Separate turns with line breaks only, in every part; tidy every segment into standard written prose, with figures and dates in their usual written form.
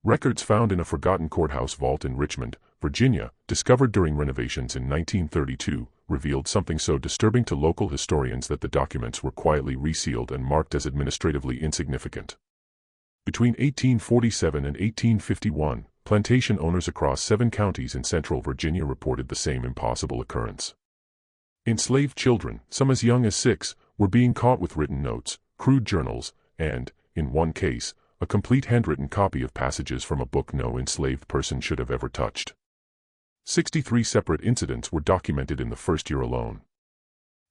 Records found in a forgotten courthouse vault in Richmond, Virginia, discovered during renovations in 1932, revealed something so disturbing to local historians that the documents were quietly resealed and marked as administratively insignificant. Between 1847 and 1851, plantation owners across 7 counties in central Virginia reported the same impossible occurrence. Enslaved children, some as young as 6, were being caught with written notes, crude journals, and, in one case, a complete handwritten copy of passages from a book no enslaved person should have ever touched. 63 separate incidents were documented in the first year alone.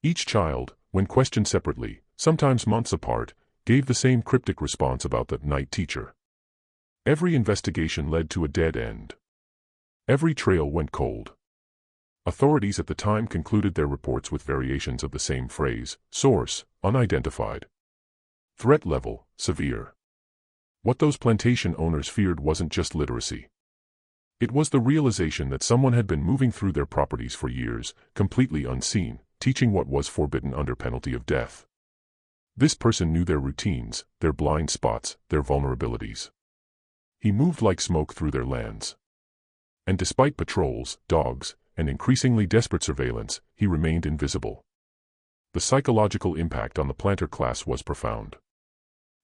Each child, when questioned separately, sometimes months apart, gave the same cryptic response about the night teacher. Every investigation led to a dead end. Every trail went cold. Authorities at the time concluded their reports with variations of the same phrase: source, unidentified. Threat level, severe. What those plantation owners feared wasn't just literacy. It was the realization that someone had been moving through their properties for years, completely unseen, teaching what was forbidden under penalty of death. This person knew their routines, their blind spots, their vulnerabilities. He moved like smoke through their lands. And despite patrols, dogs, and increasingly desperate surveillance, he remained invisible. The psychological impact on the planter class was profound.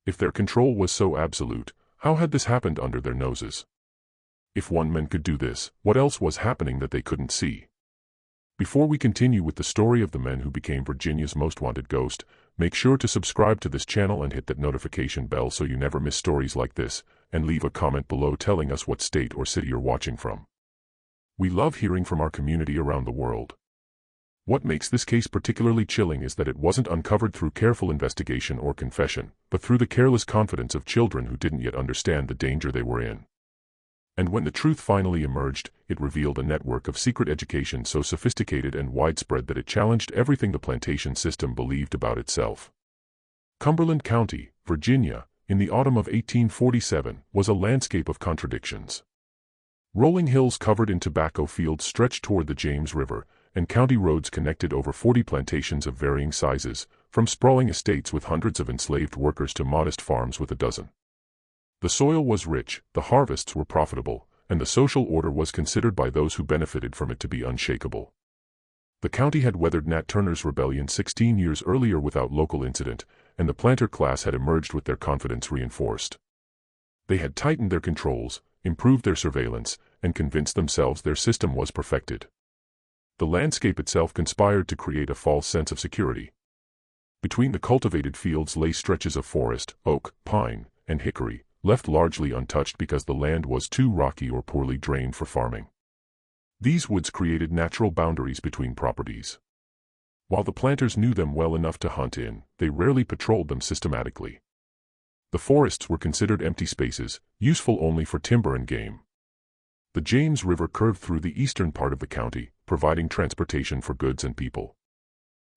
If their control was so absolute, how had this happened under their noses? If one man could do this, what else was happening that they couldn't see? Before we continue with the story of the men who became Virginia's most wanted ghost, make sure to subscribe to this channel and hit that notification bell so you never miss stories like this, and leave a comment below telling us what state or city you're watching from. We love hearing from our community around the world. What makes this case particularly chilling is that it wasn't uncovered through careful investigation or confession, but through the careless confidence of children who didn't yet understand the danger they were in. And when the truth finally emerged, it revealed a network of secret education so sophisticated and widespread that it challenged everything the plantation system believed about itself. Cumberland County, Virginia, in the autumn of 1847, was a landscape of contradictions. Rolling hills covered in tobacco fields stretched toward the James River, and county roads connected over 40 plantations of varying sizes, from sprawling estates with hundreds of enslaved workers to modest farms with a dozen. The soil was rich, the harvests were profitable, and the social order was considered by those who benefited from it to be unshakable. The county had weathered Nat Turner's rebellion 16 years earlier without local incident, and the planter class had emerged with their confidence reinforced. They had tightened their controls, improved their surveillance, and convinced themselves their system was perfected. The landscape itself conspired to create a false sense of security. Between the cultivated fields lay stretches of forest, oak, pine, and hickory, left largely untouched because the land was too rocky or poorly drained for farming. These woods created natural boundaries between properties. While the planters knew them well enough to hunt in, they rarely patrolled them systematically. The forests were considered empty spaces, useful only for timber and game. The James River curved through the eastern part of the county, providing transportation for goods and people.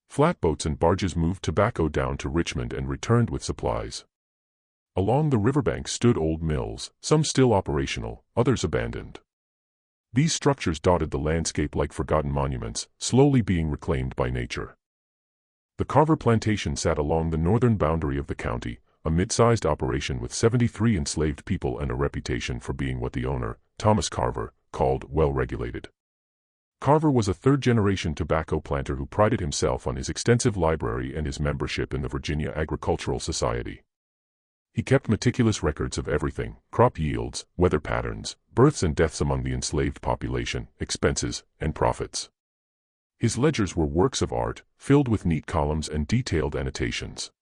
Flatboats and barges moved tobacco down to Richmond and returned with supplies. Along the riverbanks stood old mills, some still operational, others abandoned. These structures dotted the landscape like forgotten monuments, slowly being reclaimed by nature. The Carver plantation sat along the northern boundary of the county, a mid-sized operation with 73 enslaved people and a reputation for being what the owner, Thomas Carver, called well-regulated. Carver was a third-generation tobacco planter who prided himself on his extensive library and his membership in the Virginia Agricultural Society. He kept meticulous records of everything: crop yields, weather patterns, births and deaths among the enslaved population, expenses, and profits. His ledgers were works of art, filled with neat columns and detailed annotations.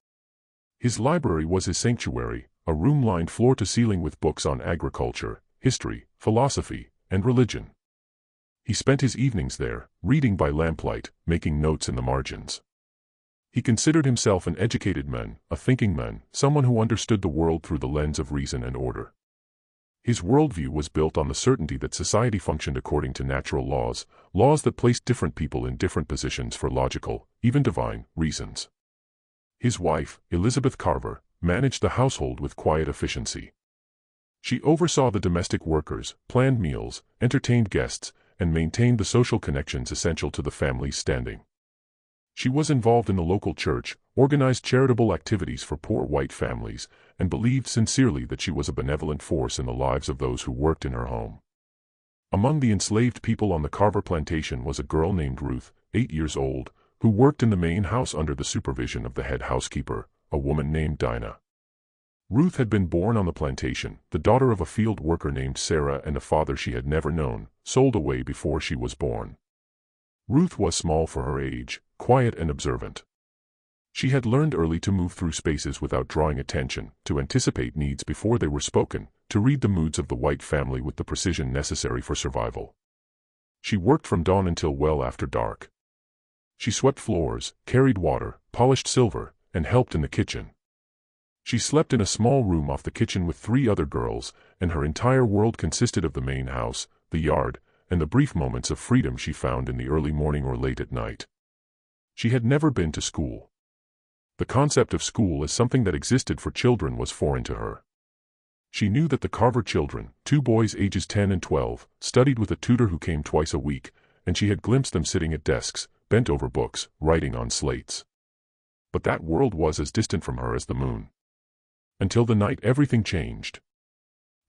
His library was his sanctuary, a room lined floor to ceiling with books on agriculture, history, philosophy, and religion. He spent his evenings there, reading by lamplight, making notes in the margins. He considered himself an educated man, a thinking man, someone who understood the world through the lens of reason and order. His worldview was built on the certainty that society functioned according to natural laws, laws that placed different people in different positions for logical, even divine, reasons. His wife, Elizabeth Carver, managed the household with quiet efficiency. She oversaw the domestic workers, planned meals, entertained guests, and maintained the social connections essential to the family's standing. She was involved in the local church, organized charitable activities for poor white families, and believed sincerely that she was a benevolent force in the lives of those who worked in her home. Among the enslaved people on the Carver plantation was a girl named Ruth, 8 years old, who worked in the main house under the supervision of the head housekeeper, a woman named Dinah. Ruth had been born on the plantation, the daughter of a field worker named Sarah and a father she had never known, sold away before she was born. Ruth was small for her age, quiet and observant. She had learned early to move through spaces without drawing attention, to anticipate needs before they were spoken, to read the moods of the white family with the precision necessary for survival. She worked from dawn until well after dark. She swept floors, carried water, polished silver, and helped in the kitchen. She slept in a small room off the kitchen with 3 other girls, and her entire world consisted of the main house, the yard, and the brief moments of freedom she found in the early morning or late at night. She had never been to school. The concept of school as something that existed for children was foreign to her. She knew that the Carver children, 2 boys ages 10 and 12, studied with a tutor who came twice a week, and she had glimpsed them sitting at desks, bent over books, writing on slates. But that world was as distant from her as the moon. Until the night everything changed.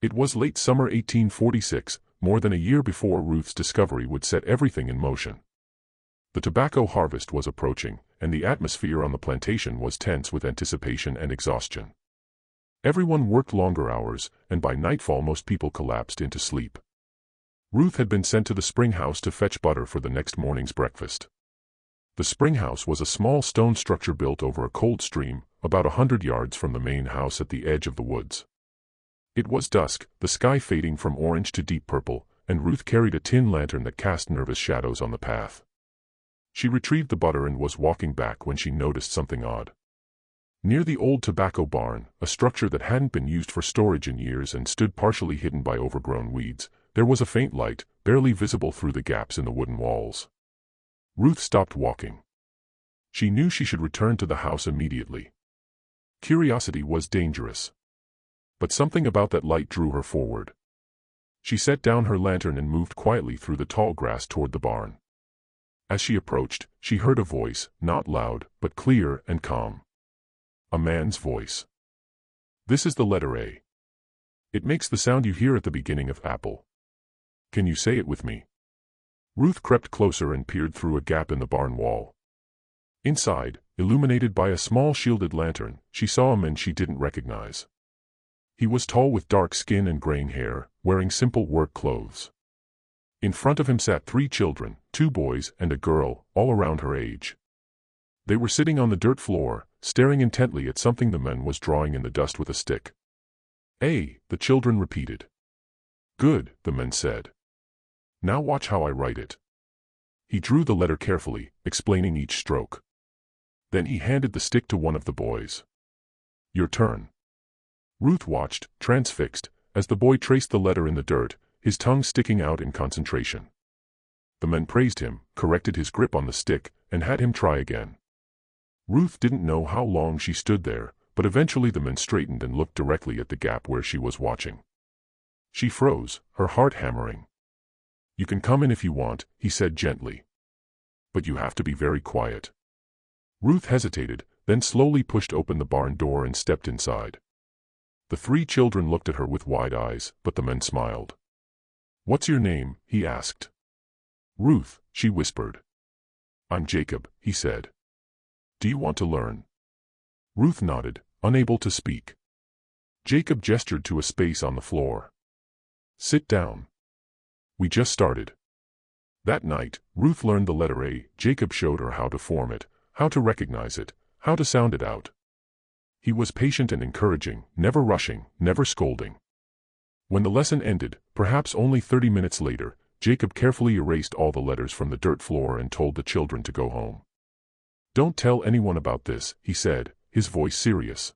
It was late summer 1846, more than a year before Ruth's discovery would set everything in motion. The tobacco harvest was approaching, and the atmosphere on the plantation was tense with anticipation and exhaustion. Everyone worked longer hours, and by nightfall most people collapsed into sleep. Ruth had been sent to the spring house to fetch butter for the next morning's breakfast. The spring house was a small stone structure built over a cold stream, about 100 yards from the main house at the edge of the woods. It was dusk, the sky fading from orange to deep purple, and Ruth carried a tin lantern that cast nervous shadows on the path. She retrieved the butter and was walking back when she noticed something odd. Near the old tobacco barn, a structure that hadn't been used for storage in years and stood partially hidden by overgrown weeds, there was a faint light, barely visible through the gaps in the wooden walls. Ruth stopped walking. She knew she should return to the house immediately. Curiosity was dangerous. But something about that light drew her forward. She set down her lantern and moved quietly through the tall grass toward the barn. As she approached, she heard a voice, not loud, but clear and calm. A man's voice. "This is the letter A. It makes the sound you hear at the beginning of apple. Can you say it with me?" Ruth crept closer and peered through a gap in the barn wall. Inside, illuminated by a small shielded lantern, she saw a man she didn't recognize. He was tall with dark skin and graying hair, wearing simple work clothes. In front of him sat 3 children, 2 boys and a girl, all around her age. They were sitting on the dirt floor, staring intently at something the man was drawing in the dust with a stick. "A," the children repeated. "Good," the man said. "Now watch how I write it." He drew the letter carefully, explaining each stroke. Then he handed the stick to one of the boys. "Your turn." Ruth watched, transfixed, as the boy traced the letter in the dirt, his tongue sticking out in concentration. The man praised him, corrected his grip on the stick, and had him try again. Ruth didn't know how long she stood there, but eventually the man straightened and looked directly at the gap where she was watching. She froze, her heart hammering. "You can come in if you want," he said gently. "But you have to be very quiet." Ruth hesitated, then slowly pushed open the barn door and stepped inside. The 3 children looked at her with wide eyes, but the man smiled. "What's your name?" he asked. "Ruth," she whispered. "I'm Jacob," he said. "Do you want to learn?" Ruth nodded, unable to speak. Jacob gestured to a space on the floor. "Sit down. We just started." That night, Ruth learned the letter A. Jacob showed her how to form it, how to recognize it, how to sound it out. He was patient and encouraging, never rushing, never scolding. When the lesson ended, perhaps only 30 minutes later, Jacob carefully erased all the letters from the dirt floor and told the children to go home. "Don't tell anyone about this," he said, his voice serious.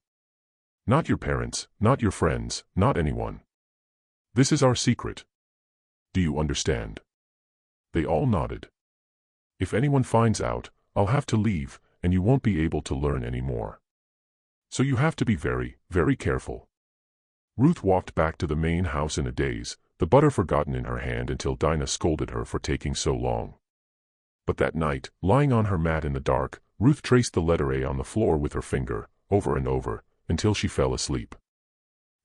"Not your parents, not your friends, not anyone. This is our secret. Do you understand?" They all nodded. "If anyone finds out, I'll have to leave, and you won't be able to learn anymore. So you have to be very, very careful." Ruth walked back to the main house in a daze, the butter forgotten in her hand until Dinah scolded her for taking so long. But that night, lying on her mat in the dark, Ruth traced the letter A on the floor with her finger, over and over, until she fell asleep.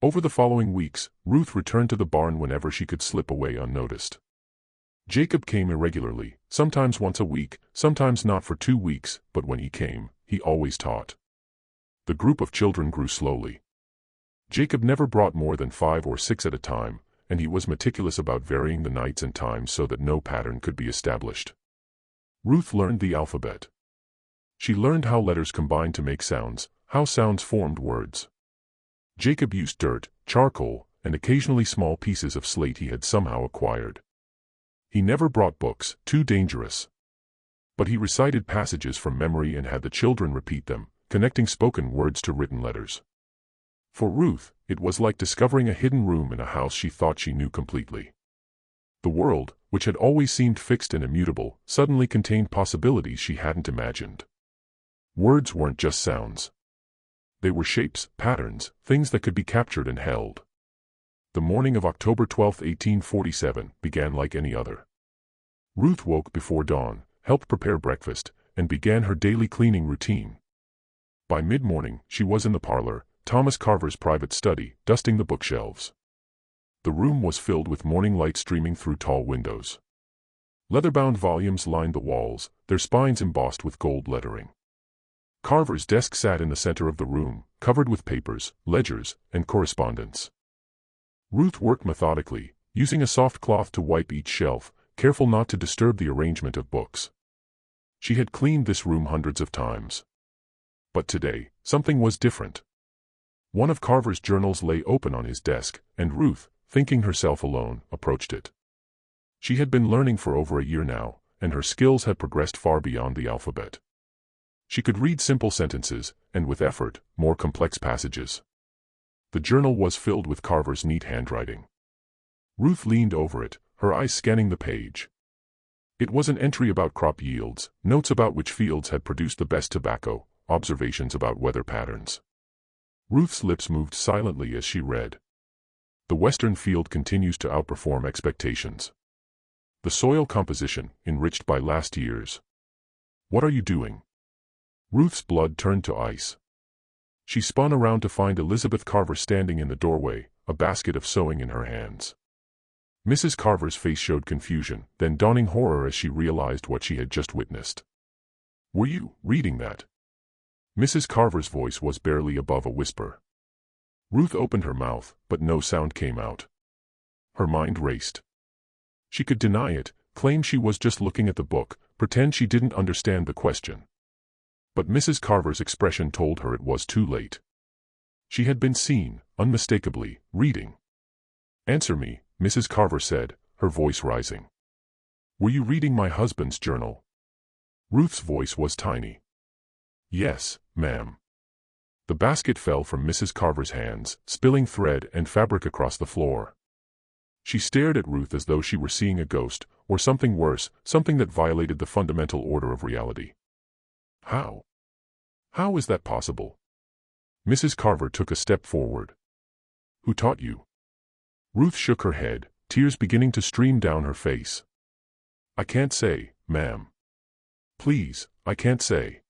Over the following weeks, Ruth returned to the barn whenever she could slip away unnoticed. Jacob came irregularly, sometimes once a week, sometimes not for 2 weeks, but when he came, he always taught. The group of children grew slowly. Jacob never brought more than 5 or 6 at a time, and he was meticulous about varying the nights and times so that no pattern could be established. Ruth learned the alphabet. She learned how letters combined to make sounds, how sounds formed words. Jacob used dirt, charcoal, and occasionally small pieces of slate he had somehow acquired. He never brought books, too dangerous. But he recited passages from memory and had the children repeat them, connecting spoken words to written letters. For Ruth, it was like discovering a hidden room in a house she thought she knew completely. The world, which had always seemed fixed and immutable, suddenly contained possibilities she hadn't imagined. Words weren't just sounds. They were shapes, patterns, things that could be captured and held. The morning of October 12, 1847, began like any other. Ruth woke before dawn, helped prepare breakfast, and began her daily cleaning routine. By mid-morning, she was in the parlor, Thomas Carver's private study, dusting the bookshelves. The room was filled with morning light streaming through tall windows. Leather-bound volumes lined the walls, their spines embossed with gold lettering. Carver's desk sat in the center of the room, covered with papers, ledgers, and correspondence. Ruth worked methodically, using a soft cloth to wipe each shelf, careful not to disturb the arrangement of books. She had cleaned this room hundreds of times. But today, something was different. One of Carver's journals lay open on his desk, and Ruth, thinking herself alone, approached it. She had been learning for over a year now, and her skills had progressed far beyond the alphabet. She could read simple sentences, and with effort, more complex passages. The journal was filled with Carver's neat handwriting. Ruth leaned over it, her eyes scanning the page. It was an entry about crop yields, notes about which fields had produced the best tobacco, observations about weather patterns. Ruth's lips moved silently as she read. The western field continues to outperform expectations. The soil composition, enriched by last year's. What are you doing? Ruth's blood turned to ice. She spun around to find Elizabeth Carver standing in the doorway, a basket of sewing in her hands. Mrs. Carver's face showed confusion, then dawning horror as she realized what she had just witnessed. "Were you reading that?" Mrs. Carver's voice was barely above a whisper. Ruth opened her mouth, but no sound came out. Her mind raced. She could deny it, claim she was just looking at the book, pretend she didn't understand the question. But Mrs. Carver's expression told her it was too late. She had been seen, unmistakably, reading. "Answer me," Mrs. Carver said, her voice rising. "Were you reading my husband's journal?" Ruth's voice was tiny. "Yes, ma'am." The basket fell from Mrs. Carver's hands, spilling thread and fabric across the floor. She stared at Ruth as though she were seeing a ghost, or something worse, something that violated the fundamental order of reality. "How? How is that possible?" Mrs. Carver took a step forward. "Who taught you?" Ruth shook her head, tears beginning to stream down her face. "I can't say, ma'am. Please, I can't say."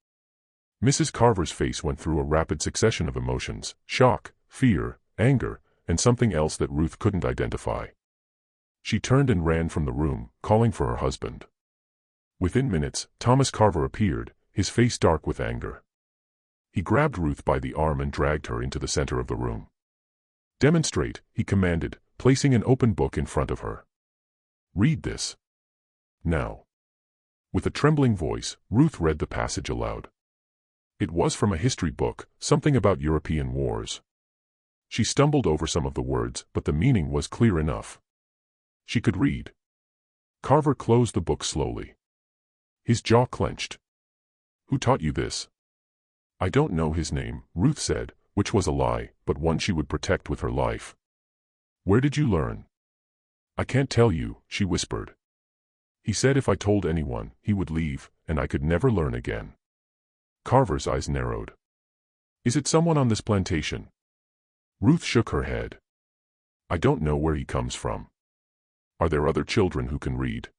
Mrs. Carver's face went through a rapid succession of emotions, shock, fear, anger, and something else that Ruth couldn't identify. She turned and ran from the room, calling for her husband. Within minutes, Thomas Carver appeared, his face dark with anger. He grabbed Ruth by the arm and dragged her into the center of the room. "Demonstrate," he commanded, placing an open book in front of her. "Read this. Now." With a trembling voice, Ruth read the passage aloud. It was from a history book, something about European wars. She stumbled over some of the words, but the meaning was clear enough. She could read. Carver closed the book slowly. His jaw clenched. "Who taught you this?" "I don't know his name," Ruth said, which was a lie, but one she would protect with her life. "Where did you learn?" "I can't tell you," she whispered. "He said if I told anyone, he would leave, and I could never learn again." Carver's eyes narrowed. "Is it someone on this plantation?" Ruth shook her head. "I don't know where he comes from." "Are there other children who can read?"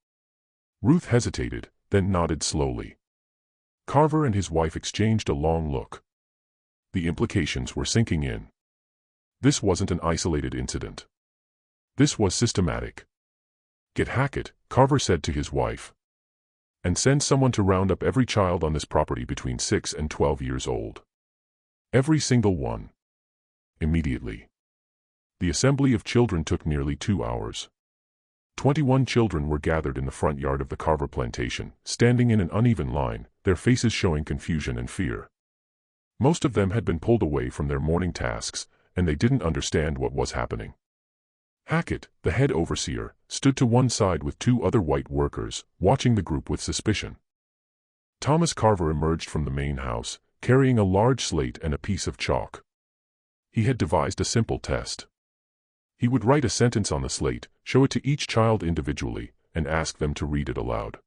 Ruth hesitated, then nodded slowly. Carver and his wife exchanged a long look. The implications were sinking in. This wasn't an isolated incident. This was systematic. "Get Hackett," Carver said to his wife. "And send someone to round up every child on this property between 6 and 12 years old. Every single one. Immediately." The assembly of children took nearly 2 hours. 21 children were gathered in the front yard of the Carver plantation, standing in an uneven line, their faces showing confusion and fear. Most of them had been pulled away from their morning tasks, and they didn't understand what was happening. Hackett, the head overseer, stood to one side with 2 other white workers, watching the group with suspicion. Thomas Carver emerged from the main house, carrying a large slate and a piece of chalk. He had devised a simple test. He would write a sentence on the slate, show it to each child individually, and ask them to read it aloud.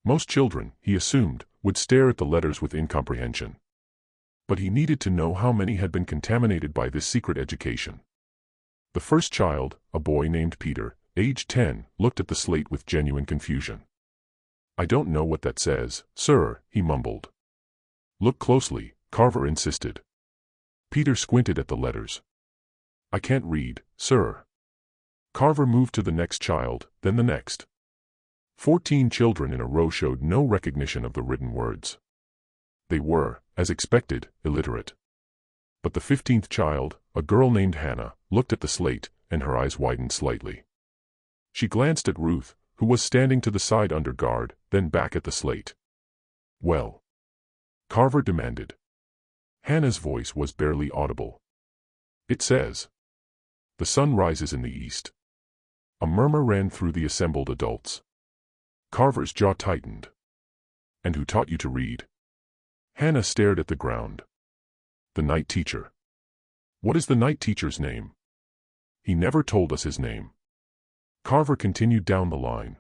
Most children, he assumed, would stare at the letters with incomprehension. But he needed to know how many had been contaminated by this secret education. The first child, a boy named Peter, aged 10, looked at the slate with genuine confusion. "I don't know what that says, sir," he mumbled. "Look closely," Carver insisted. Peter squinted at the letters. "I can't read, sir." Carver moved to the next child, then the next. 14 children in a row showed no recognition of the written words. They were, as expected, illiterate. But the 15th child, a girl named Hannah, looked at the slate, and her eyes widened slightly. She glanced at Ruth, who was standing to the side under guard, then back at the slate. "Well?" Carver demanded. Hannah's voice was barely audible. "It says, 'The sun rises in the east.'" A murmur ran through the assembled adults. Carver's jaw tightened. "And who taught you to read?" Hannah stared at the ground. "The night teacher." "What is the night teacher's name?" "He never told us his name." Carver continued down the line.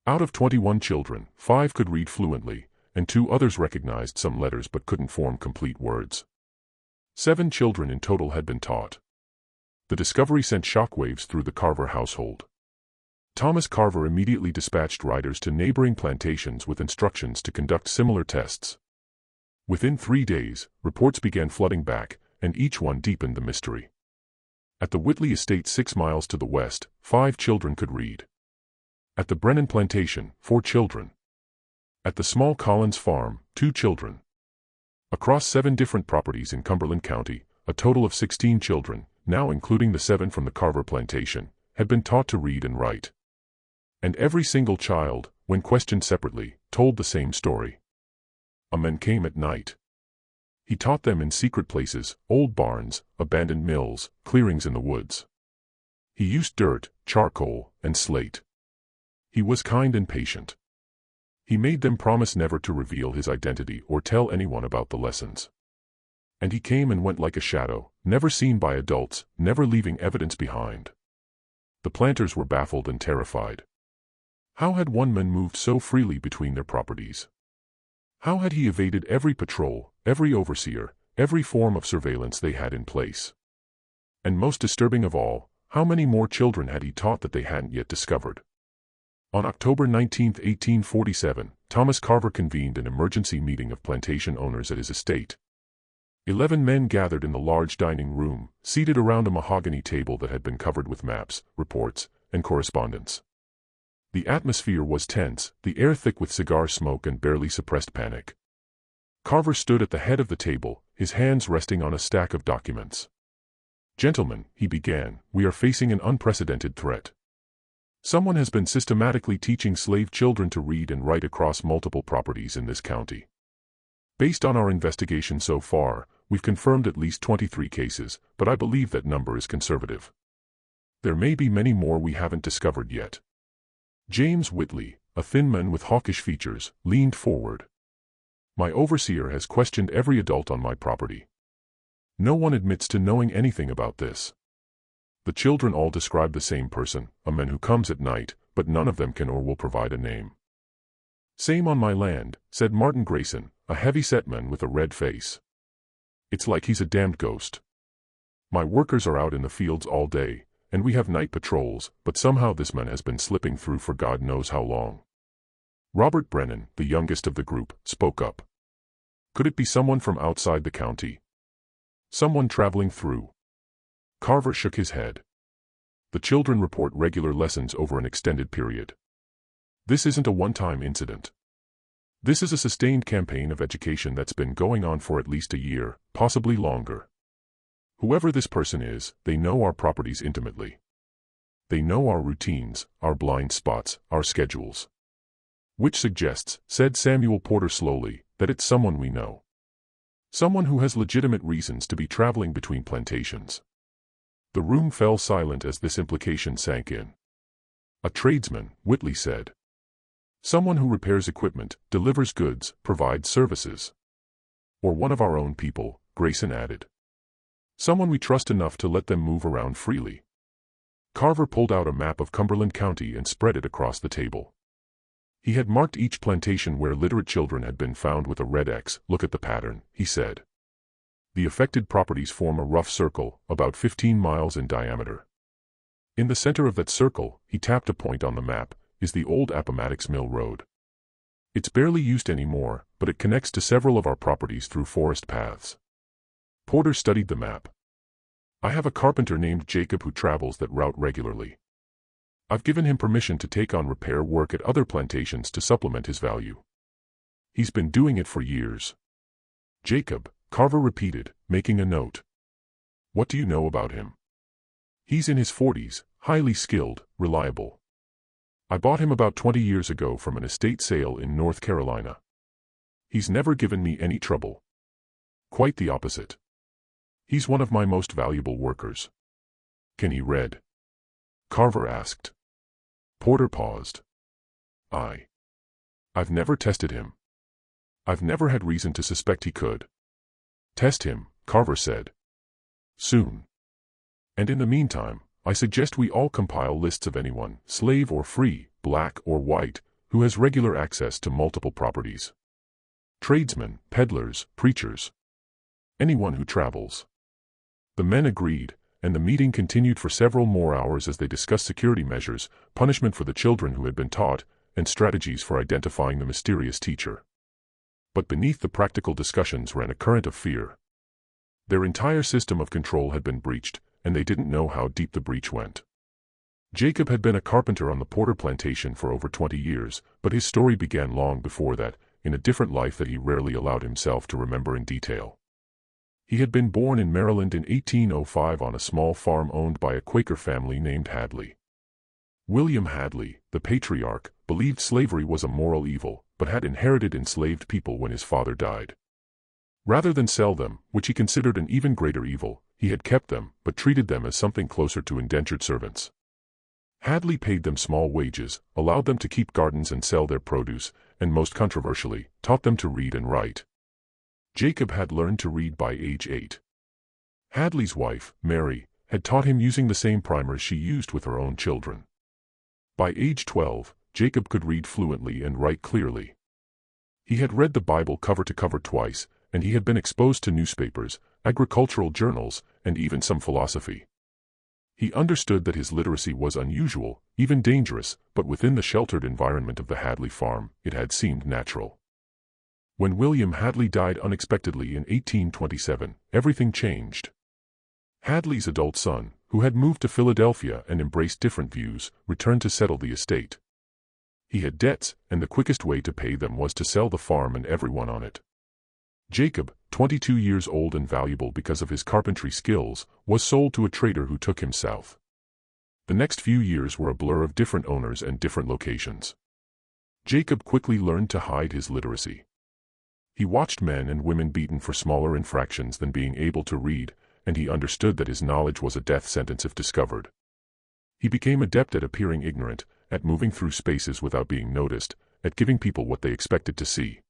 Out of 21 children, 5 could read fluently, and 2 others recognized some letters but couldn't form complete words. 7 children in total had been taught. The discovery sent shockwaves through the Carver household. Thomas Carver immediately dispatched riders to neighboring plantations with instructions to conduct similar tests. Within 3 days, reports began flooding back, and each one deepened the mystery. At the Whitley estate 6 miles to the west, 5 children could read. At the Brennan plantation, 4 children. At the small Collins farm, 2 children. Across 7 different properties in Cumberland County, a total of 16 children, now including the 7 from the Carver plantation, had been taught to read and write. And every single child, when questioned separately, told the same story. A man came at night. He taught them in secret places, old barns, abandoned mills, clearings in the woods. He used dirt, charcoal, and slate. He was kind and patient. He made them promise never to reveal his identity or tell anyone about the lessons. And he came and went like a shadow, never seen by adults, never leaving evidence behind. The planters were baffled and terrified. How had one man moved so freely between their properties? How had he evaded every patrol, every overseer, every form of surveillance they had in place? And most disturbing of all, how many more children had he taught that they hadn't yet discovered? On October 19, 1847, Thomas Carver convened an emergency meeting of plantation owners at his estate. 11 men gathered in the large dining room, seated around a mahogany table that had been covered with maps, reports, and correspondence. The atmosphere was tense, the air thick with cigar smoke and barely suppressed panic. Carver stood at the head of the table, his hands resting on a stack of documents. "Gentlemen," he began, "we are facing an unprecedented threat. Someone has been systematically teaching slave children to read and write across multiple properties in this county. Based on our investigation so far, we've confirmed at least 23 cases, but I believe that number is conservative. There may be many more we haven't discovered yet." James Whitley, a thin man with hawkish features, leaned forward. "My overseer has questioned every adult on my property. No one admits to knowing anything about this. The children all describe the same person, a man who comes at night, but none of them can or will provide a name." "Same on my land," said Martin Grayson, a heavy-set man with a red face. "It's like he's a damned ghost. My workers are out in the fields all day, and we have night patrols, but somehow this man has been slipping through for God knows how long." Robert Brennan, the youngest of the group, spoke up. Could it be someone from outside the county? Someone traveling through? Carver shook his head. The children report regular lessons over an extended period. This isn't a one-time incident. This is a sustained campaign of education that's been going on for at least a year, possibly longer. Whoever this person is, they know our properties intimately. They know our routines, our blind spots, our schedules. Which suggests, said Samuel Porter slowly, that it's someone we know. Someone who has legitimate reasons to be traveling between plantations. The room fell silent as this implication sank in. A tradesman, Whitley said. Someone who repairs equipment, delivers goods, provides services. Or one of our own people, Grayson added. Someone we trust enough to let them move around freely. Carver pulled out a map of Cumberland County and spread it across the table. He had marked each plantation where literate children had been found with a red X. Look at the pattern, he said. The affected properties form a rough circle, about 15 miles in diameter. In the center of that circle, he tapped a point on the map, is the old Appomattox Mill Road. It's barely used anymore, but it connects to several of our properties through forest paths. Porter studied the map. I have a carpenter named Jacob who travels that route regularly. I've given him permission to take on repair work at other plantations to supplement his value. He's been doing it for years. Jacob, Carver repeated, making a note. What do you know about him? He's in his 40s, highly skilled, reliable. I bought him about 20 years ago from an estate sale in North Carolina. He's never given me any trouble. Quite the opposite. He's one of my most valuable workers. Can he read? Carver asked. Porter paused. I've never tested him. I've never had reason to suspect he could. Test him, Carver said. Soon. And in the meantime, I suggest we all compile lists of anyone, slave or free, black or white, who has regular access to multiple properties. Tradesmen, peddlers, preachers. Anyone who travels. The men agreed, and the meeting continued for several more hours as they discussed security measures, punishment for the children who had been taught, and strategies for identifying the mysterious teacher. But beneath the practical discussions ran a current of fear. Their entire system of control had been breached, and they didn't know how deep the breach went. Jacob had been a carpenter on the Porter plantation for over 20 years, but his story began long before that, in a different life that he rarely allowed himself to remember in detail. He had been born in Maryland in 1805 on a small farm owned by a Quaker family named Hadley. William Hadley, the patriarch, believed slavery was a moral evil, but had inherited enslaved people when his father died. Rather than sell them, which he considered an even greater evil, he had kept them, but treated them as something closer to indentured servants. Hadley paid them small wages, allowed them to keep gardens and sell their produce, and most controversially, taught them to read and write. Jacob had learned to read by age 8. Hadley's wife, Mary, had taught him using the same primers she used with her own children. By age 12, Jacob could read fluently and write clearly. He had read the Bible cover to cover twice, and he had been exposed to newspapers, agricultural journals, and even some philosophy. He understood that his literacy was unusual, even dangerous, but within the sheltered environment of the Hadley farm, it had seemed natural. When William Hadley died unexpectedly in 1827, everything changed. Hadley's adult son, who had moved to Philadelphia and embraced different views, returned to settle the estate. He had debts, and the quickest way to pay them was to sell the farm and everyone on it. Jacob, 22 years old and valuable because of his carpentry skills, was sold to a trader who took him south. The next few years were a blur of different owners and different locations. Jacob quickly learned to hide his literacy. He watched men and women beaten for smaller infractions than being able to read, and he understood that his knowledge was a death sentence if discovered. He became adept at appearing ignorant, at moving through spaces without being noticed, at giving people what they expected to see.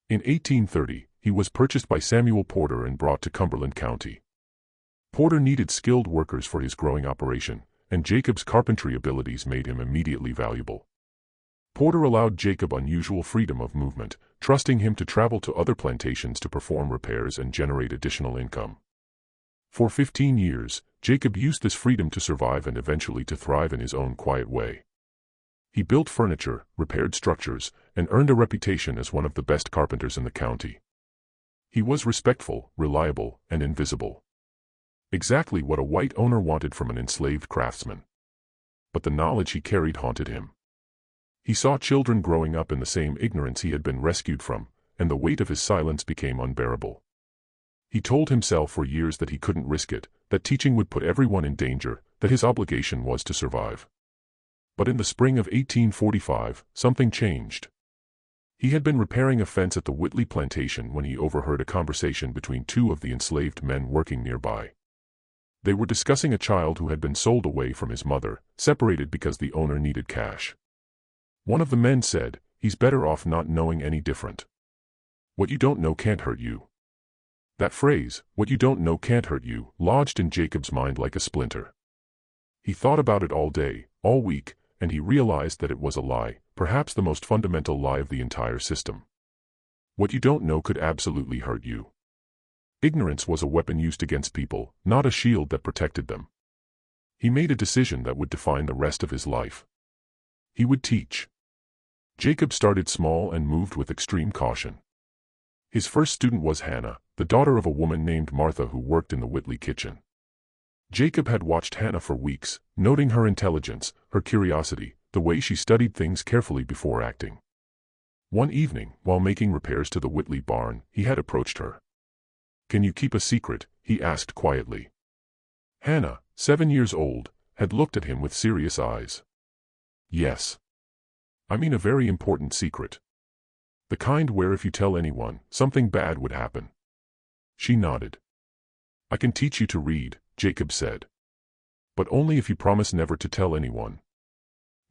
In 1830, he was purchased by Samuel Porter and brought to Cumberland County. Porter needed skilled workers for his growing operation, and Jacob's carpentry abilities made him immediately valuable. Porter allowed Jacob unusual freedom of movement, trusting him to travel to other plantations to perform repairs and generate additional income. For 15 years, Jacob used this freedom to survive and eventually to thrive in his own quiet way. He built furniture, repaired structures, and earned a reputation as one of the best carpenters in the county. He was respectful, reliable, and invisible. Exactly what a white owner wanted from an enslaved craftsman. But the knowledge he carried haunted him. He saw children growing up in the same ignorance he had been rescued from, and the weight of his silence became unbearable. He told himself for years that he couldn't risk it, that teaching would put everyone in danger, that his obligation was to survive. But in the spring of 1845, something changed. He had been repairing a fence at the Whitley plantation when he overheard a conversation between two of the enslaved men working nearby. They were discussing a child who had been sold away from his mother, separated because the owner needed cash. One of the men said, "He's better off not knowing any different. What you don't know can't hurt you." That phrase, "what you don't know can't hurt you," lodged in Jacob's mind like a splinter. He thought about it all day, all week, and he realized that it was a lie, perhaps the most fundamental lie of the entire system. What you don't know could absolutely hurt you. Ignorance was a weapon used against people, not a shield that protected them. He made a decision that would define the rest of his life. He would teach. Jacob started small and moved with extreme caution. His first student was Hannah, the daughter of a woman named Martha who worked in the Whitley kitchen. Jacob had watched Hannah for weeks, noting her intelligence, her curiosity, the way she studied things carefully before acting. One evening, while making repairs to the Whitley barn, he had approached her. "Can you keep a secret?" he asked quietly. Hannah, 7 years old, had looked at him with serious eyes. "Yes. I mean a very important secret. The kind where if you tell anyone, something bad would happen." She nodded. "I can teach you to read," Jacob said. "But only if you promise never to tell anyone.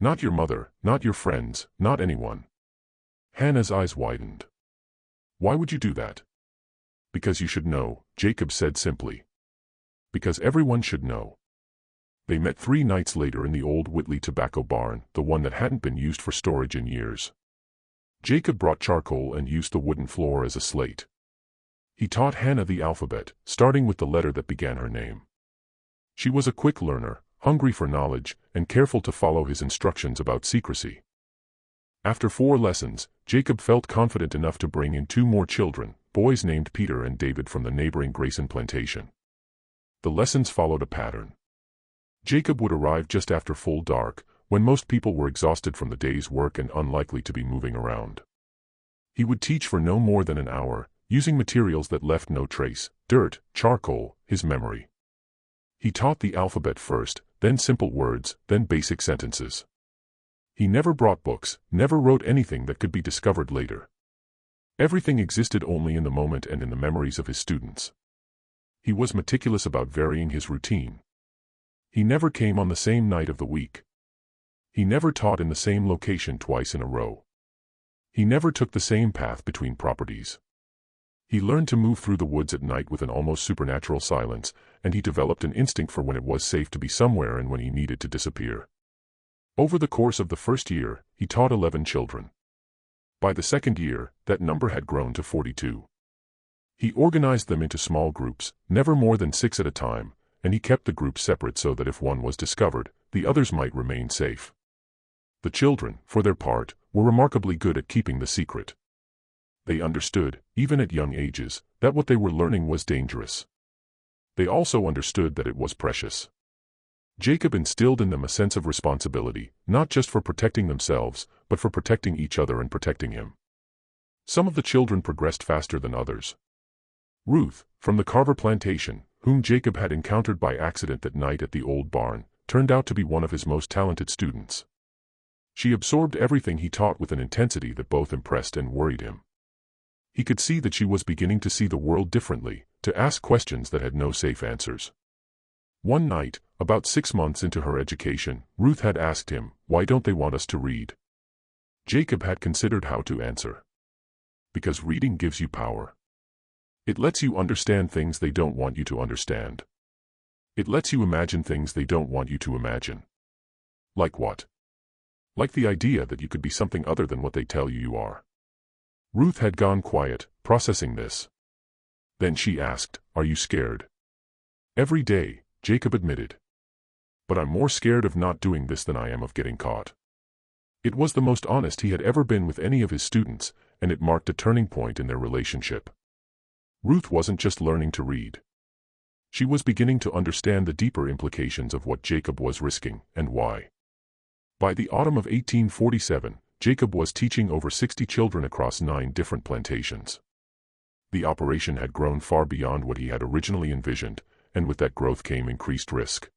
Not your mother, not your friends, not anyone." Hannah's eyes widened. "Why would you do that?" "Because you should know," Jacob said simply. "Because everyone should know." They met 3 nights later in the old Whitley tobacco barn, the one that hadn't been used for storage in years. Jacob brought charcoal and used the wooden floor as a slate. He taught Hannah the alphabet, starting with the letter that began her name. She was a quick learner, hungry for knowledge, and careful to follow his instructions about secrecy. After 4 lessons, Jacob felt confident enough to bring in 2 more children, boys named Peter and David from the neighboring Grayson plantation. The lessons followed a pattern. Jacob would arrive just after full dark, when most people were exhausted from the day's work and unlikely to be moving around. He would teach for no more than an hour, using materials that left no trace: dirt, charcoal, his memory. He taught the alphabet first, then simple words, then basic sentences. He never brought books, never wrote anything that could be discovered later. Everything existed only in the moment and in the memories of his students. He was meticulous about varying his routine. He never came on the same night of the week. He never taught in the same location twice in a row. He never took the same path between properties. He learned to move through the woods at night with an almost supernatural silence, and he developed an instinct for when it was safe to be somewhere and when he needed to disappear. Over the course of the first year, he taught 11 children. By the second year, that number had grown to 42. He organized them into small groups, never more than 6 at a time, and he kept the groups separate so that if one was discovered, the others might remain safe. The children, for their part, were remarkably good at keeping the secret. They understood, even at young ages, that what they were learning was dangerous. They also understood that it was precious. Jacob instilled in them a sense of responsibility, not just for protecting themselves, but for protecting each other and protecting him. Some of the children progressed faster than others. Ruth, from the Carver plantation, whom Jacob had encountered by accident that night at the old barn, turned out to be one of his most talented students. She absorbed everything he taught with an intensity that both impressed and worried him. He could see that she was beginning to see the world differently, to ask questions that had no safe answers. One night, about 6 months into her education, Ruth had asked him, "Why don't they want us to read?" Jacob had considered how to answer. "Because reading gives you power. It lets you understand things they don't want you to understand. It lets you imagine things they don't want you to imagine." "Like what?" "Like the idea that you could be something other than what they tell you you are." Ruth had gone quiet, processing this. Then she asked, "Are you scared?" "Every day," Jacob admitted. "But I'm more scared of not doing this than I am of getting caught." It was the most honest he had ever been with any of his students, and it marked a turning point in their relationship. Ruth wasn't just learning to read. She was beginning to understand the deeper implications of what Jacob was risking, and why. By the autumn of 1847, Jacob was teaching over 60 children across 9 different plantations. The operation had grown far beyond what he had originally envisioned, and with that growth came increased risk.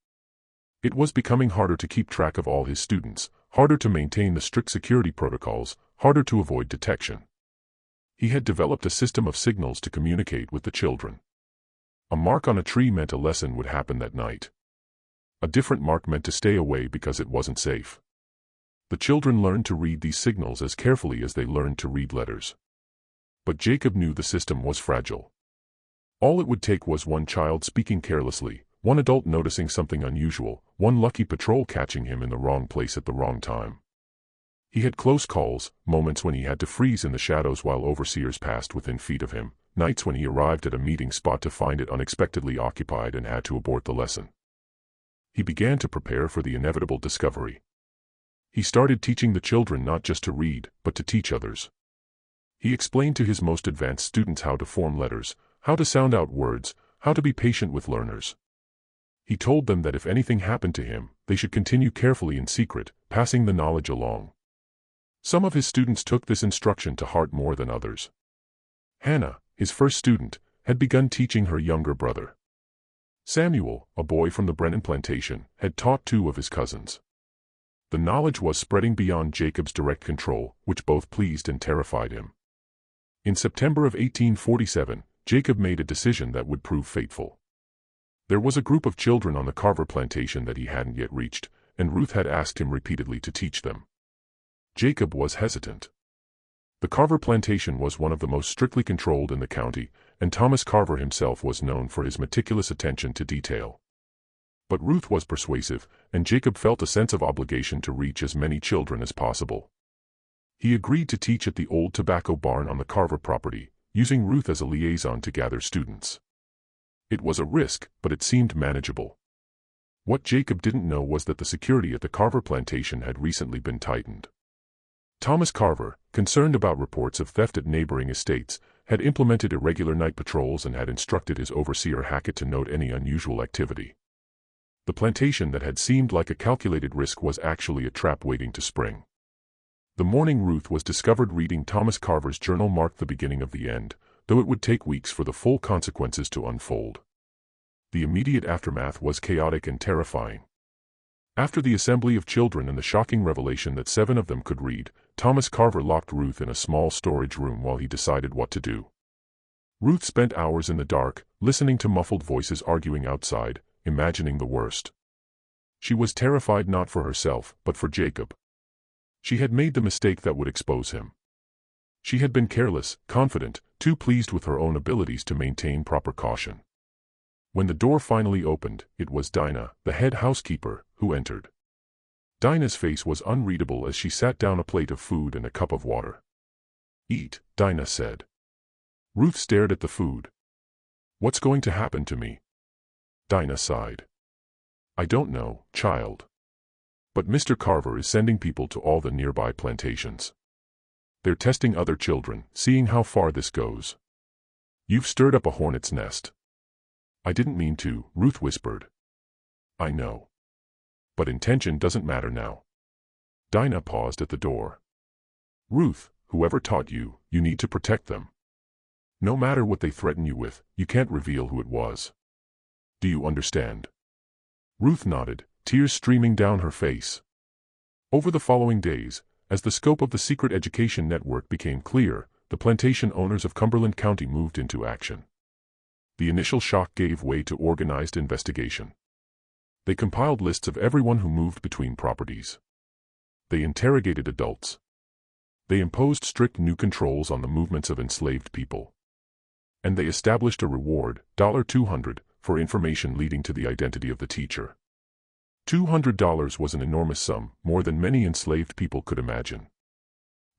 It was becoming harder to keep track of all his students, harder to maintain the strict security protocols, harder to avoid detection. He had developed a system of signals to communicate with the children. A mark on a tree meant a lesson would happen that night. A different mark meant to stay away because it wasn't safe. The children learned to read these signals as carefully as they learned to read letters. But Jacob knew the system was fragile. All it would take was one child speaking carelessly, one adult noticing something unusual, one lucky patrol catching him in the wrong place at the wrong time. He had close calls, moments when he had to freeze in the shadows while overseers passed within feet of him, nights when he arrived at a meeting spot to find it unexpectedly occupied and had to abort the lesson. He began to prepare for the inevitable discovery. He started teaching the children not just to read, but to teach others. He explained to his most advanced students how to form letters, how to sound out words, how to be patient with learners. He told them that if anything happened to him, they should continue carefully in secret, passing the knowledge along. Some of his students took this instruction to heart more than others. Hannah, his first student, had begun teaching her younger brother. Samuel, a boy from the Brennan plantation, had taught 2 of his cousins. The knowledge was spreading beyond Jacob's direct control, which both pleased and terrified him. In September of 1847, Jacob made a decision that would prove fateful. There was a group of children on the Carver plantation that he hadn't yet reached, and Ruth had asked him repeatedly to teach them. Jacob was hesitant. The Carver plantation was one of the most strictly controlled in the county, and Thomas Carver himself was known for his meticulous attention to detail. But Ruth was persuasive, and Jacob felt a sense of obligation to reach as many children as possible. He agreed to teach at the old tobacco barn on the Carver property, using Ruth as a liaison to gather students. It was a risk, but it seemed manageable. What Jacob didn't know was that the security at the Carver plantation had recently been tightened. Thomas Carver, concerned about reports of theft at neighboring estates, had implemented irregular night patrols and had instructed his overseer Hackett to note any unusual activity. The plantation that had seemed like a calculated risk was actually a trap waiting to spring. The morning Ruth was discovered reading Thomas Carver's journal marked the beginning of the end, though it would take weeks for the full consequences to unfold. The immediate aftermath was chaotic and terrifying. After the assembly of children and the shocking revelation that 7 of them could read, Thomas Carver locked Ruth in a small storage room while he decided what to do. Ruth spent hours in the dark, listening to muffled voices arguing outside, imagining the worst. She was terrified not for herself, but for Jacob. She had made the mistake that would expose him. She had been careless, confident, too pleased with her own abilities to maintain proper caution. When the door finally opened, it was Dinah, the head housekeeper, who entered. Dinah's face was unreadable as she sat down a plate of food and a cup of water. "Eat," Dinah said. Ruth stared at the food. "What's going to happen to me?" Dinah sighed. "I don't know, child. But Mr. Carver is sending people to all the nearby plantations. They're testing other children, seeing how far this goes. You've stirred up a hornet's nest." "I didn't mean to," Ruth whispered. "I know. But intention doesn't matter now." Dinah paused at the door. "Ruth, whoever taught you, you need to protect them. No matter what they threaten you with, you can't reveal who it was. Do you understand?" Ruth nodded, tears streaming down her face. Over the following days, as the scope of the secret education network became clear, the plantation owners of Cumberland County moved into action. The initial shock gave way to organized investigation. They compiled lists of everyone who moved between properties. They interrogated adults. They imposed strict new controls on the movements of enslaved people. And they established a reward, $200, for information leading to the identity of the teacher. $200 was an enormous sum, more than many enslaved people could imagine.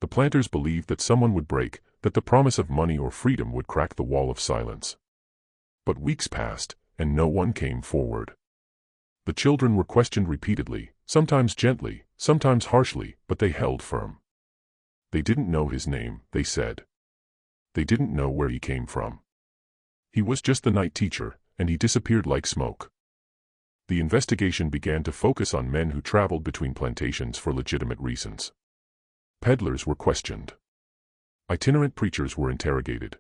The planters believed that someone would break, that the promise of money or freedom would crack the wall of silence. But weeks passed, and no one came forward. The children were questioned repeatedly, sometimes gently, sometimes harshly, but they held firm. They didn't know his name, they said. They didn't know where he came from. He was just the night teacher, and he disappeared like smoke. The investigation began to focus on men who traveled between plantations for legitimate reasons. Peddlers were questioned. Itinerant preachers were interrogated.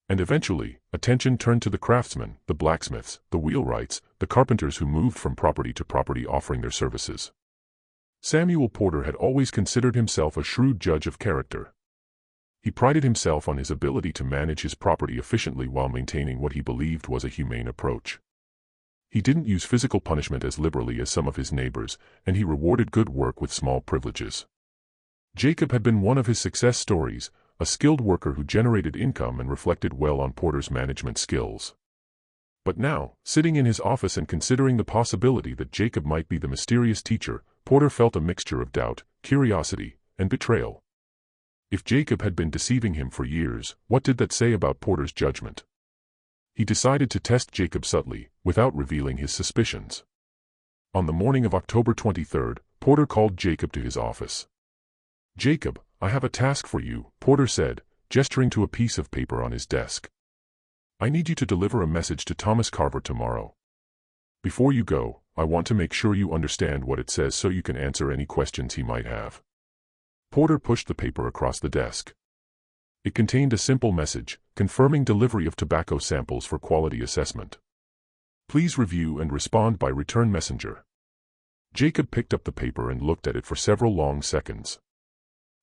And eventually, attention turned to the craftsmen, the blacksmiths, the wheelwrights, the carpenters who moved from property to property offering their services. Samuel Porter had always considered himself a shrewd judge of character. He prided himself on his ability to manage his property efficiently while maintaining what he believed was a humane approach. He didn't use physical punishment as liberally as some of his neighbors, and he rewarded good work with small privileges. Jacob had been one of his success stories, a skilled worker who generated income and reflected well on Porter's management skills. But now, sitting in his office and considering the possibility that Jacob might be the mysterious teacher, Porter felt a mixture of doubt, curiosity, and betrayal. If Jacob had been deceiving him for years, what did that say about Porter's judgment? He decided to test Jacob subtly, without revealing his suspicions. On the morning of October 23, Porter called Jacob to his office. "Jacob, I have a task for you," Porter said, gesturing to a piece of paper on his desk. "I need you to deliver a message to Thomas Carver tomorrow. Before you go, I want to make sure you understand what it says so you can answer any questions he might have." Porter pushed the paper across the desk. It contained a simple message, confirming delivery of tobacco samples for quality assessment. "Please review and respond by return messenger." Jacob picked up the paper and looked at it for several long seconds.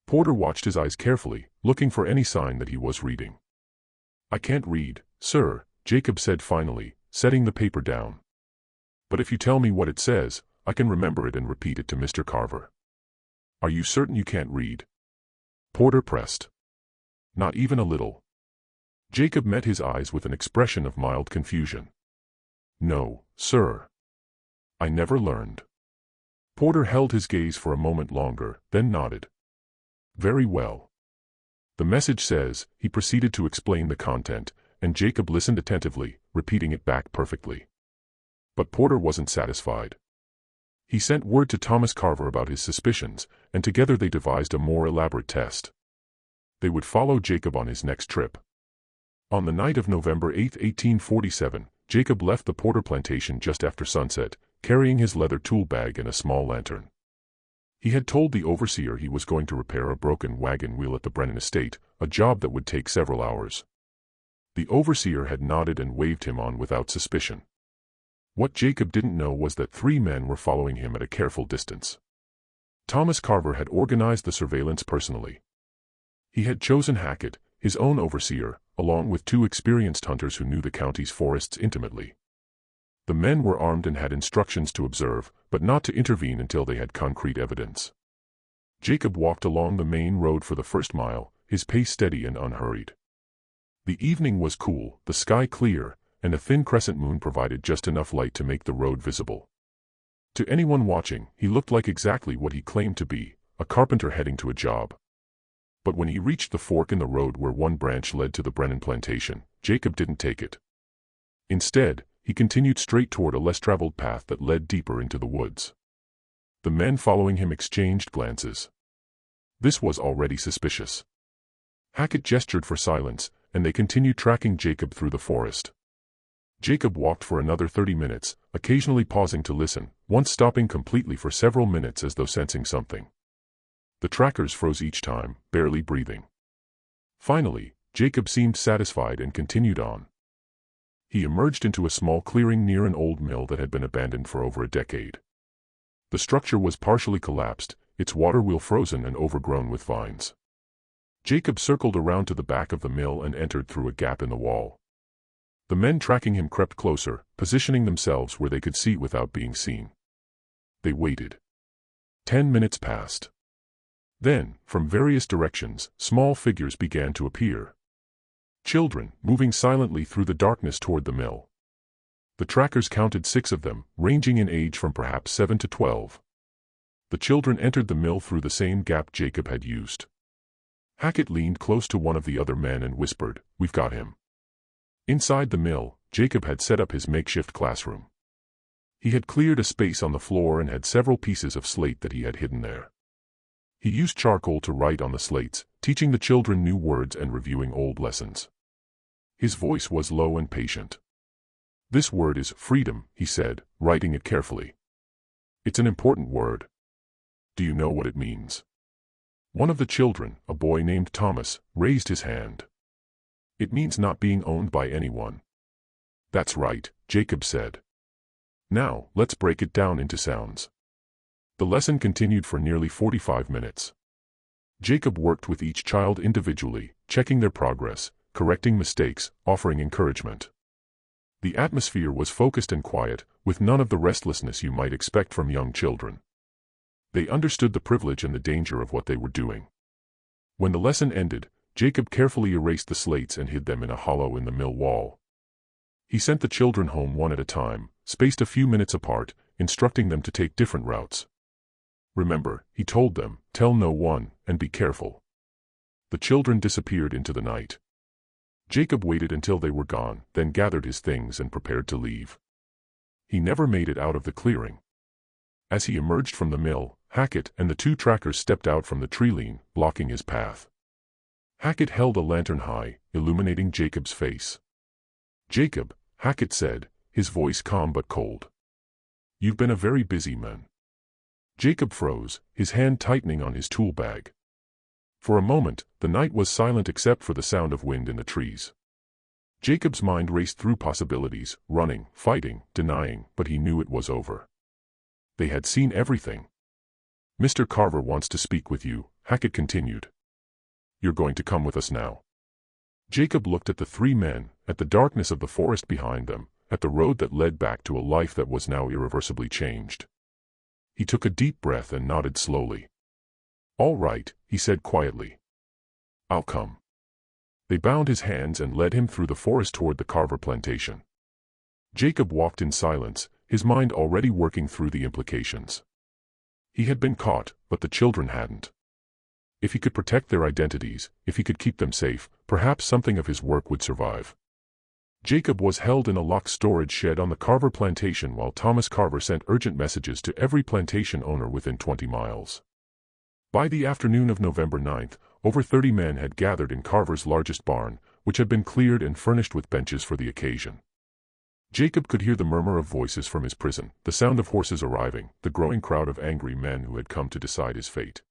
Porter watched his eyes carefully, looking for any sign that he was reading. "I can't read, sir," Jacob said finally, setting the paper down. "But if you tell me what it says, I can remember it and repeat it to Mr. Carver." "Are you certain you can't read?" Porter pressed. "Not even a little." Jacob met his eyes with an expression of mild confusion. "No, sir. I never learned." Porter held his gaze for a moment longer, then nodded. "Very well. The message says," he proceeded to explain the content, and Jacob listened attentively, repeating it back perfectly. But Porter wasn't satisfied. He sent word to Thomas Carver about his suspicions, and together they devised a more elaborate test. They would follow Jacob on his next trip. On the night of November 8, 1847, Jacob left the Porter plantation just after sunset, carrying his leather tool bag and a small lantern. He had told the overseer he was going to repair a broken wagon wheel at the Brennan estate, a job that would take several hours. The overseer had nodded and waved him on without suspicion. What Jacob didn't know was that 3 men were following him at a careful distance. Thomas Carver had organized the surveillance personally. He had chosen Hackett, his own overseer, along with 2 experienced hunters who knew the county's forests intimately. The men were armed and had instructions to observe, but not to intervene until they had concrete evidence. Jacob walked along the main road for the first mile, his pace steady and unhurried. The evening was cool, the sky clear, and a thin crescent moon provided just enough light to make the road visible. To anyone watching, he looked like exactly what he claimed to be, a carpenter heading to a job. But when he reached the fork in the road where one branch led to the Brennan plantation, Jacob didn't take it. Instead, he continued straight toward a less traveled path that led deeper into the woods. The men following him exchanged glances. This was already suspicious. Hackett gestured for silence, and they continued tracking Jacob through the forest. Jacob walked for another 30 minutes, occasionally pausing to listen, once stopping completely for several minutes as though sensing something. The trackers froze each time, barely breathing. Finally, Jacob seemed satisfied and continued on. He emerged into a small clearing near an old mill that had been abandoned for over a decade. The structure was partially collapsed, its water wheel frozen and overgrown with vines. Jacob circled around to the back of the mill and entered through a gap in the wall. The men tracking him crept closer, positioning themselves where they could see without being seen. They waited. 10 minutes passed. Then, from various directions, small figures began to appear. Children, moving silently through the darkness toward the mill. The trackers counted 6 of them, ranging in age from perhaps 7 to 12. The children entered the mill through the same gap Jacob had used. Hackett leaned close to one of the other men and whispered, "We've got him." Inside the mill, Jacob had set up his makeshift classroom. He had cleared a space on the floor and had several pieces of slate that he had hidden there. He used charcoal to write on the slates, teaching the children new words and reviewing old lessons. His voice was low and patient. "This word is freedom," he said, writing it carefully. "It's an important word. Do you know what it means?" One of the children, a boy named Thomas, raised his hand. "It means not being owned by anyone." "That's right," Jacob said. "Now, let's break it down into sounds." The lesson continued for nearly 45 minutes. Jacob worked with each child individually, checking their progress, correcting mistakes, offering encouragement. The atmosphere was focused and quiet, with none of the restlessness you might expect from young children. They understood the privilege and the danger of what they were doing. When the lesson ended, Jacob carefully erased the slates and hid them in a hollow in the mill wall. He sent the children home one at a time, spaced a few minutes apart, instructing them to take different routes. "Remember," he told them, "tell no one, and be careful." The children disappeared into the night. Jacob waited until they were gone, then gathered his things and prepared to leave. He never made it out of the clearing. As he emerged from the mill, Hackett and the two trackers stepped out from the tree-line, blocking his path. Hackett held a lantern high, illuminating Jacob's face. "Jacob," Hackett said, his voice calm but cold. "You've been a very busy man." Jacob froze, his hand tightening on his tool bag. For a moment, the night was silent except for the sound of wind in the trees. Jacob's mind raced through possibilities, running, fighting, denying, but he knew it was over. They had seen everything. "Mr. Carver wants to speak with you," Hackett continued. "You're going to come with us now." Jacob looked at the three men, at the darkness of the forest behind them, at the road that led back to a life that was now irreversibly changed. He took a deep breath and nodded slowly. "All right," he said quietly. "I'll come." They bound his hands and led him through the forest toward the Carver plantation. Jacob walked in silence, his mind already working through the implications. He had been caught, but the children hadn't. If he could protect their identities, if he could keep them safe, perhaps something of his work would survive. Jacob was held in a locked storage shed on the Carver plantation while Thomas Carver sent urgent messages to every plantation owner within 20 miles. By the afternoon of November 9th, over 30 men had gathered in Carver's largest barn, which had been cleared and furnished with benches for the occasion. Jacob could hear the murmur of voices from his prison, the sound of horses arriving, the growing crowd of angry men who had come to decide his fate.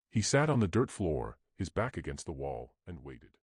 He sat on the dirt floor, his back against the wall, and waited.